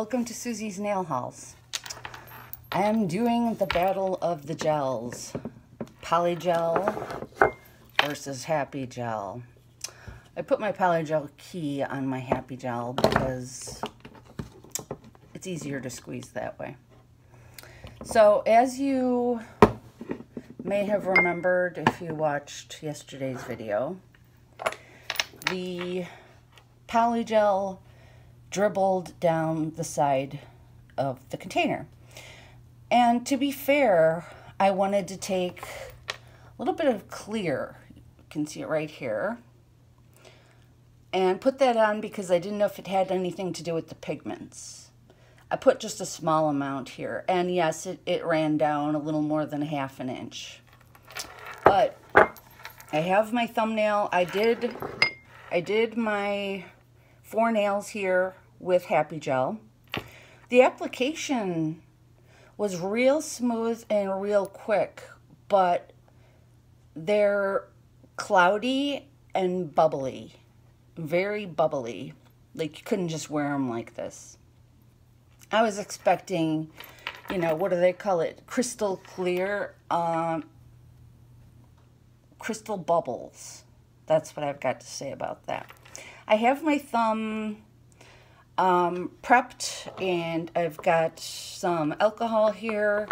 welcome to Susie's Nail Hauls. I am doing the battle of the gels. Polygel versus Happy Gel. I put my Polygel key on my Happy Gel because it's easier to squeeze that way. So as you may have remembered if you watched yesterday's video, the Polygel dribbled down the side of the container. And to be fair, I wanted to take a little bit of clear, you can see it right here, and put that on because I didn't know if it had anything to do with the pigments. I put just a small amount here, and yes, it ran down a little more than ½ an inch. But I have my thumbnail. I did my 4 nails here with Happy Gel. The application was real smooth and real quick, but they're cloudy and bubbly, very bubbly. Like you couldn't just wear them like this. I was expecting, you know, what do they call it? Crystal clear, crystal bubbles. That's what I've got to say about that. I have my thumb prepped, and I've got some alcohol here,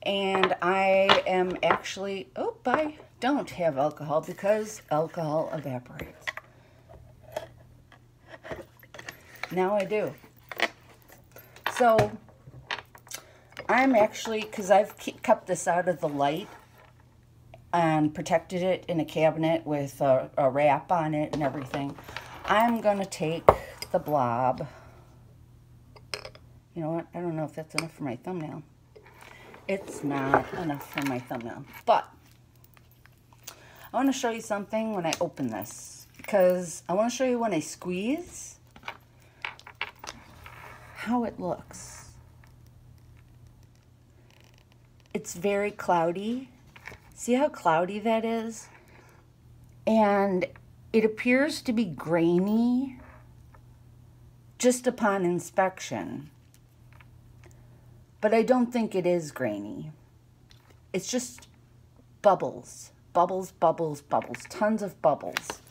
and I am actually, oh, I don't have alcohol because alcohol evaporates. Now I do. So I'm actually, because I've kept this out of the light and protected it in a cabinet with a wrap on it and everything, I'm going to take the blob. You know what? I don't know if that's enough for my thumbnail. It's not enough for my thumbnail. But I want to show you something when I open this, because I want to show you when I squeeze how it looks. It's very cloudy. See how cloudy that is? And it appears to be grainy just upon inspection. But I don't think it is grainy. It's just bubbles. Bubbles, bubbles, bubbles. Tons of bubbles.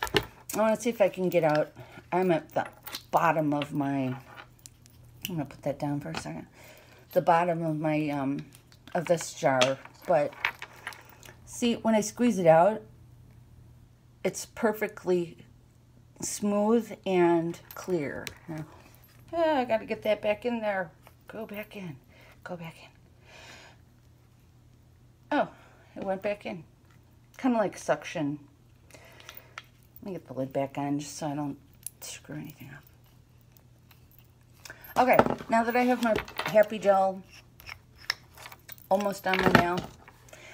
I want to see if I can get out. I'm at the bottom of my... I'm going to put that down for a second. The bottom of my, of this jar. But see, when I squeeze it out, it's perfectly smooth and clear. I got to get that back in there. Go back in. Go back in. Oh, it went back in. Kind of like suction. Let me get the lid back on just so I don't screw anything up. Okay, now that I have my Happy Gel almost on my nail.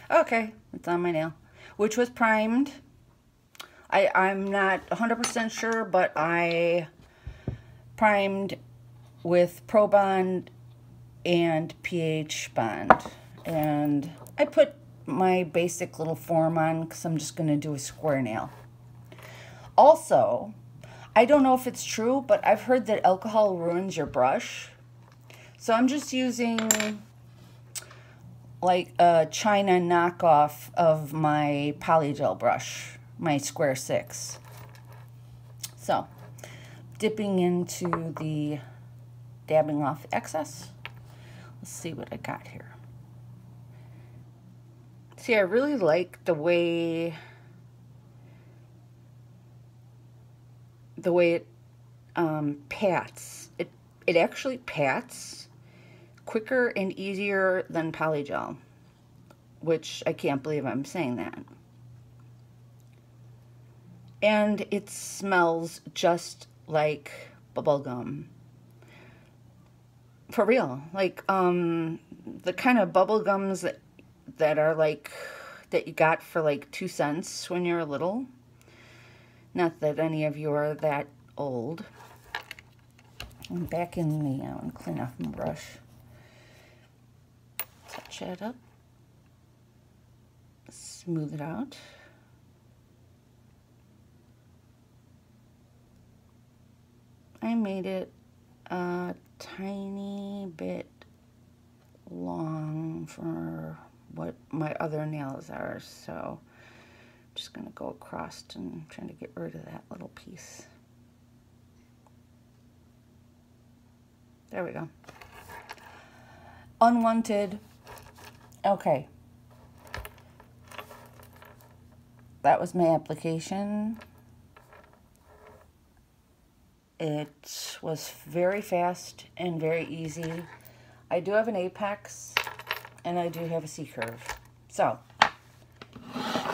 Okay, it's on my nail, which was primed. I'm not 100% sure, but I primed with Pro Bond and pH bond, and I put my basic little form on because I'm just going to do a square nail. Also, I don't know if it's true, but I've heard that alcohol ruins your brush, so I'm just using like a China knockoff of my Polygel brush, my square 6. So dipping into the, dabbing off excess. Let's see what I got here. See, I really like the way it pats. It actually pats quicker and easier than Polygel, which I can't believe I'm saying that. And it smells just like bubble gum. For real, like the kind of bubble gums that are like, that you got for like 2 cents when you were little. Not that any of you are that old. I'm back in the, I want to clean off my brush. Touch it up. Smooth it out. I made it tiny bit long for what my other nails are, so I'm just going to go across and trying to get rid of that little piece. There we go. Unwanted. Okay. That was my application. It was very fast and very easy. I do have an apex and I do have a C-curve. So,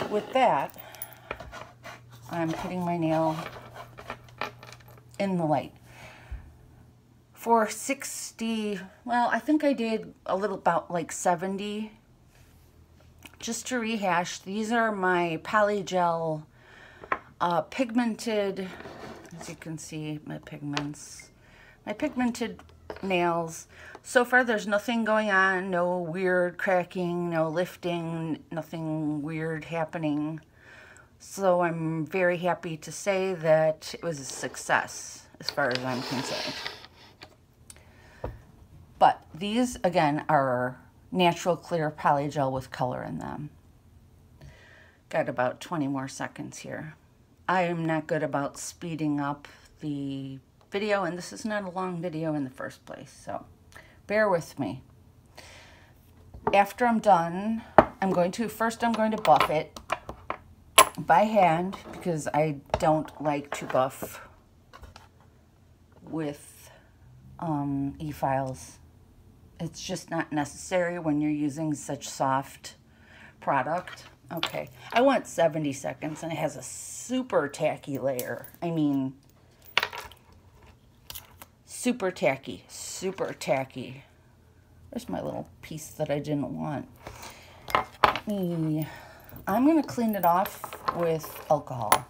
with that, I'm putting my nail in the light. For 60, well, I think I did a little about like 70. Just to rehash, these are my Polygel pigmented, as you can see, my pigments. My pigmented nails. So far there's nothing going on, no weird cracking, no lifting, nothing weird happening. So I'm very happy to say that it was a success as far as I'm concerned. But these, again, are natural clear polygel with color in them. Got about 20 more seconds here. I am not good about speeding up the video, and this is not a long video in the first place, so bear with me. After I'm done, first I'm going to buff it by hand because I don't like to buff with e-files. It's just not necessary when you're using such soft product. Okay, I want 70 seconds and it has a super tacky layer. I mean, super tacky, super tacky. There's my little piece that I didn't want. I'm gonna clean it off with alcohol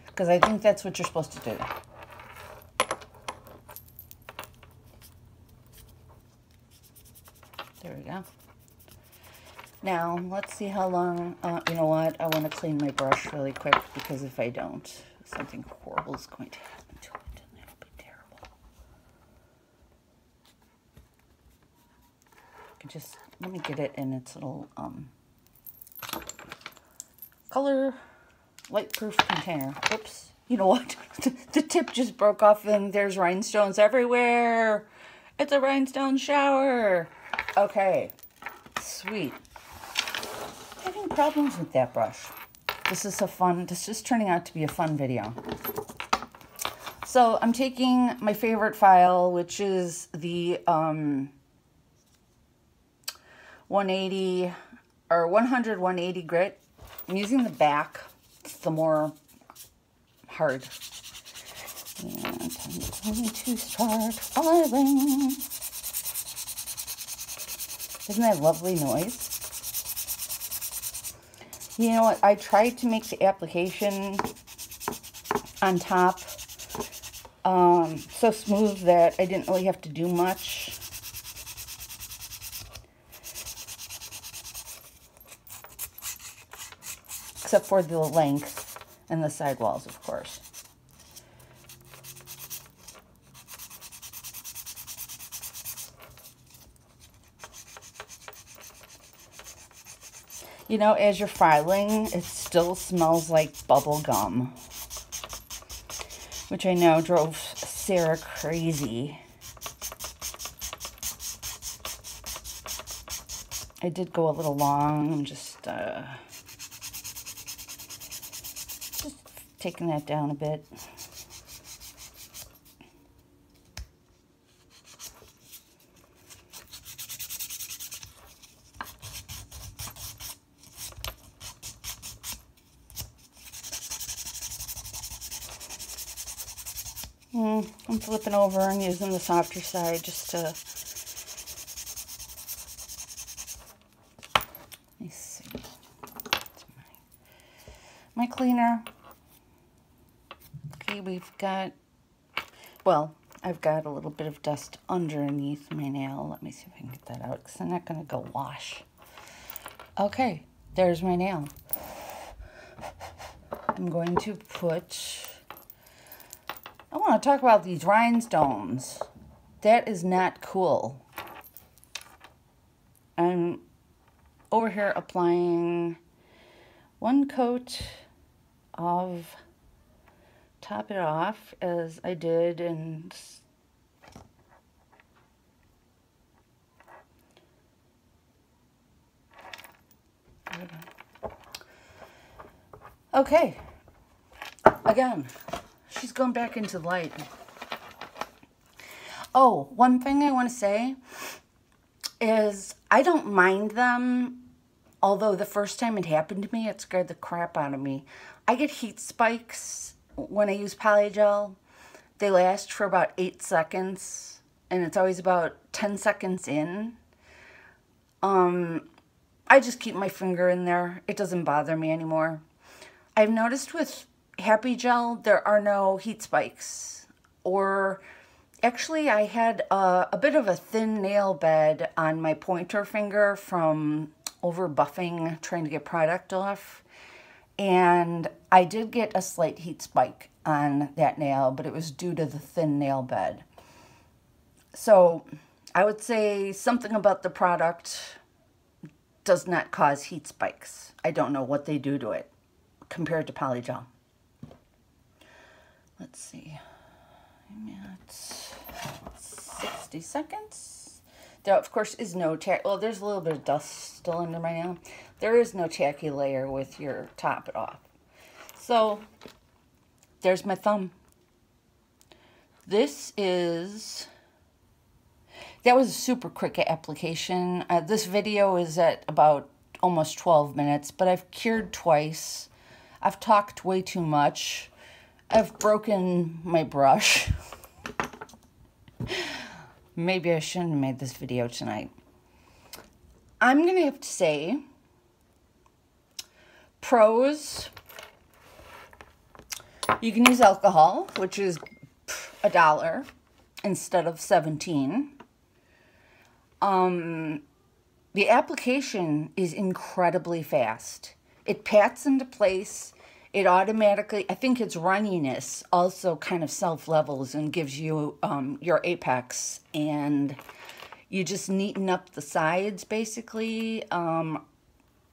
because I think that's what you're supposed to do. There we go. Now, let's see how long, you know what, I want to clean my brush really quick because if I don't, something horrible is going to happen to it and that'll be terrible. Just, let me get it in its little, color light-proof container. Oops, you know what, the tip just broke off and there's rhinestones everywhere. It's a rhinestone shower. Okay, sweet. Having problems with that brush. This is turning out to be a fun video. So I'm taking my favorite file, which is the 180 or 180 grit. I'm using the back. It's the more hard. And I'm going to start filing. Isn't that a lovely noise? You know what? I tried to make the application on top so smooth that I didn't really have to do much. Except for the length and the sidewalls, of course. You know, as you're filing, it still smells like bubble gum, which I know drove Sarah crazy. I did go a little long. I'm just taking that down a bit. I'm flipping over and using the softer side just to, let me see, my cleaner. Okay, we've got, well, I've got a little bit of dust underneath my nail. Let me see if I can get that out because I'm not going to go wash. Okay, there's my nail. I'm going to put, I want to talk about these rhinestones. That is not cool. I'm over here applying one coat of Top It Off, as I did in okay. Again, she's going back into the light. Oh, one thing I want to say is I don't mind them, although the first time it happened to me, it scared the crap out of me. I get heat spikes when I use Polygel. They last for about 8 seconds, and it's always about 10 seconds in. I just keep my finger in there. It doesn't bother me anymore. I've noticed with Happy Gel, there are no heat spikes. Or actually, I had a bit of a thin nail bed on my pointer finger from over buffing, trying to get product off. And I did get a slight heat spike on that nail, but it was due to the thin nail bed. So I would say something about the product does not cause heat spikes. I don't know what they do to it compared to Polygel. Let's see. I'm at 60 seconds. There, of course, is no well, there's a little bit of dust still under my nail. There is no tacky layer with your Top It Off. So, there's my thumb. This is... That was a super quick application. This video is at about almost 12 minutes, but I've cured twice. I've talked way too much. I've broken my brush. Maybe I shouldn't have made this video tonight. I'm going to have to say, pros, you can use alcohol, which is $1 instead of 17. The application is incredibly fast. It pats into place. It automatically, I think its runniness also kind of self-levels and gives you your apex. And you just neaten up the sides, basically.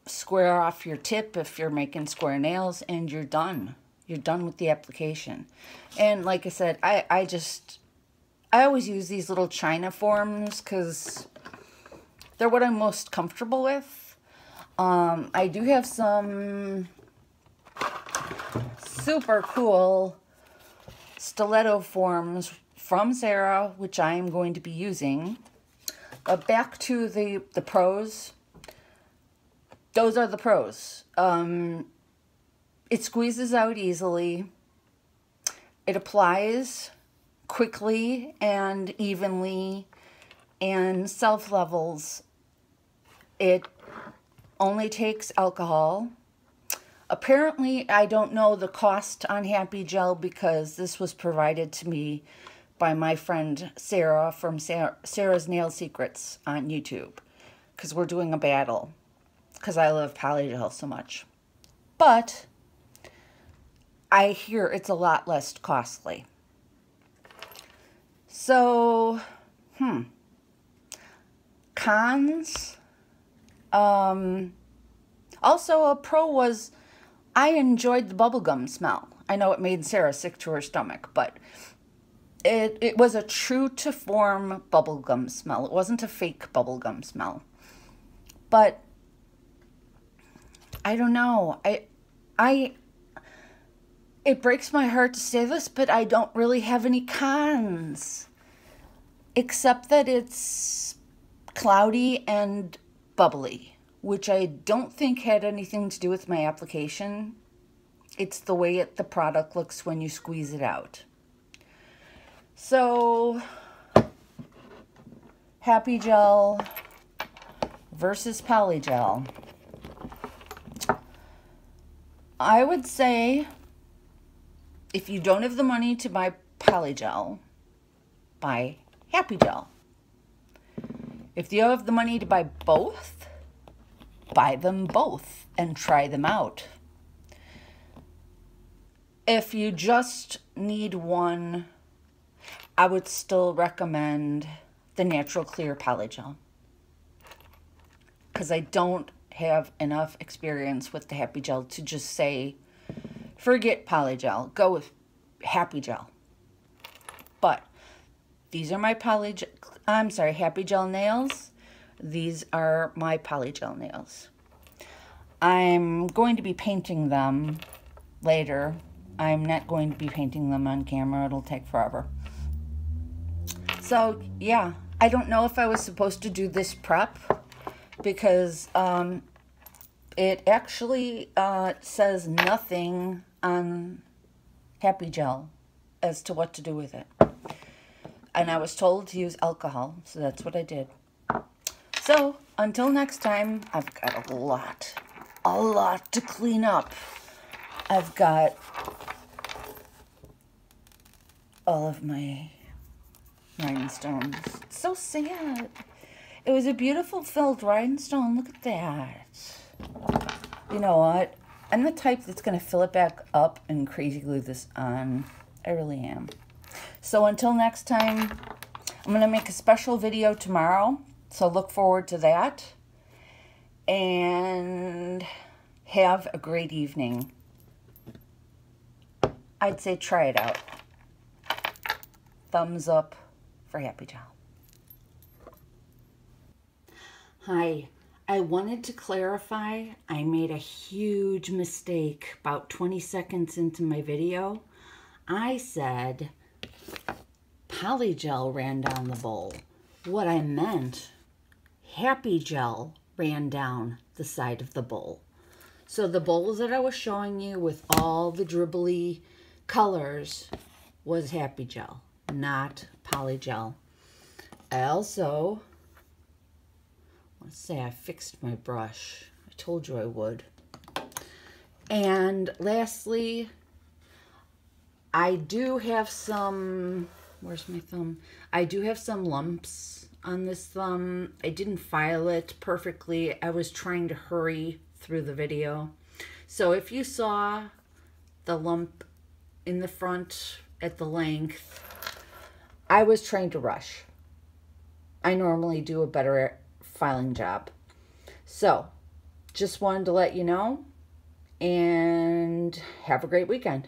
Square off your tip if you're making square nails, and you're done. You're done with the application. And like I said, I always use these little China forms because they're what I'm most comfortable with. I do have some super cool stiletto forms from Sarah, which I am going to be using. But back to the pros. Those are the pros. It squeezes out easily. It applies quickly and evenly and self-levels. It only takes alcohol. Apparently, I don't know the cost on Happy Gel because this was provided to me by my friend Sarah from Sarah's Nail Secrets on YouTube, because we're doing a battle because I love Polygel so much. But I hear it's a lot less costly. So, cons. Also, a pro was I enjoyed the bubblegum smell. I know it made Sarah sick to her stomach, but it was a true to form bubblegum smell. It wasn't a fake bubblegum smell. But I don't know. It breaks my heart to say this, but I don't really have any cons. Except that it's cloudy and bubbly, which I don't think had anything to do with my application. It's the way the product looks when you squeeze it out. So, Happy Gel versus Polygel. I would say, if you don't have the money to buy Polygel, buy Happy Gel. If you have the money to buy both, buy them both and try them out. If you just need one, I would still recommend the Natural Clear Polygel, because I don't have enough experience with the Happy Gel to just say, forget Polygel, go with Happy Gel. But these are my Happy Gel nails. These are my Polygel nails. I'm going to be painting them later. I'm not going to be painting them on camera. It'll take forever. So, yeah. I don't know if I was supposed to do this prep because it actually says nothing on Happy Gel as to what to do with it. And I was told to use alcohol, so that's what I did. So, until next time, I've got a lot to clean up. I've got all of my rhinestones. It's so sad. It was a beautiful filled rhinestone. Look at that. You know what? I'm the type that's going to fill it back up and crazy glue this on. I really am. So until next time, I'm going to make a special video tomorrow. So look forward to that. And have a great evening. I'd say try it out. Thumbs up for Happy Gel. Hi, I wanted to clarify I made a huge mistake about 20 seconds into my video. I said Polygel ran down the bowl. What I meant, Happy Gel ran down the side of the bowl. So the bowls that I was showing you with all the dribbly colors was Happy Gel, not Polygel. I also want to say I fixed my brush. I told you I would. And lastly, I do have some, where's my thumb? I do have some lumps on this thumb. I didn't file it perfectly. I was trying to hurry through the video. So if you saw the lump in the front at the length, I was trying to rush. I normally do a better filing job. So just wanted to let you know, and have a great weekend.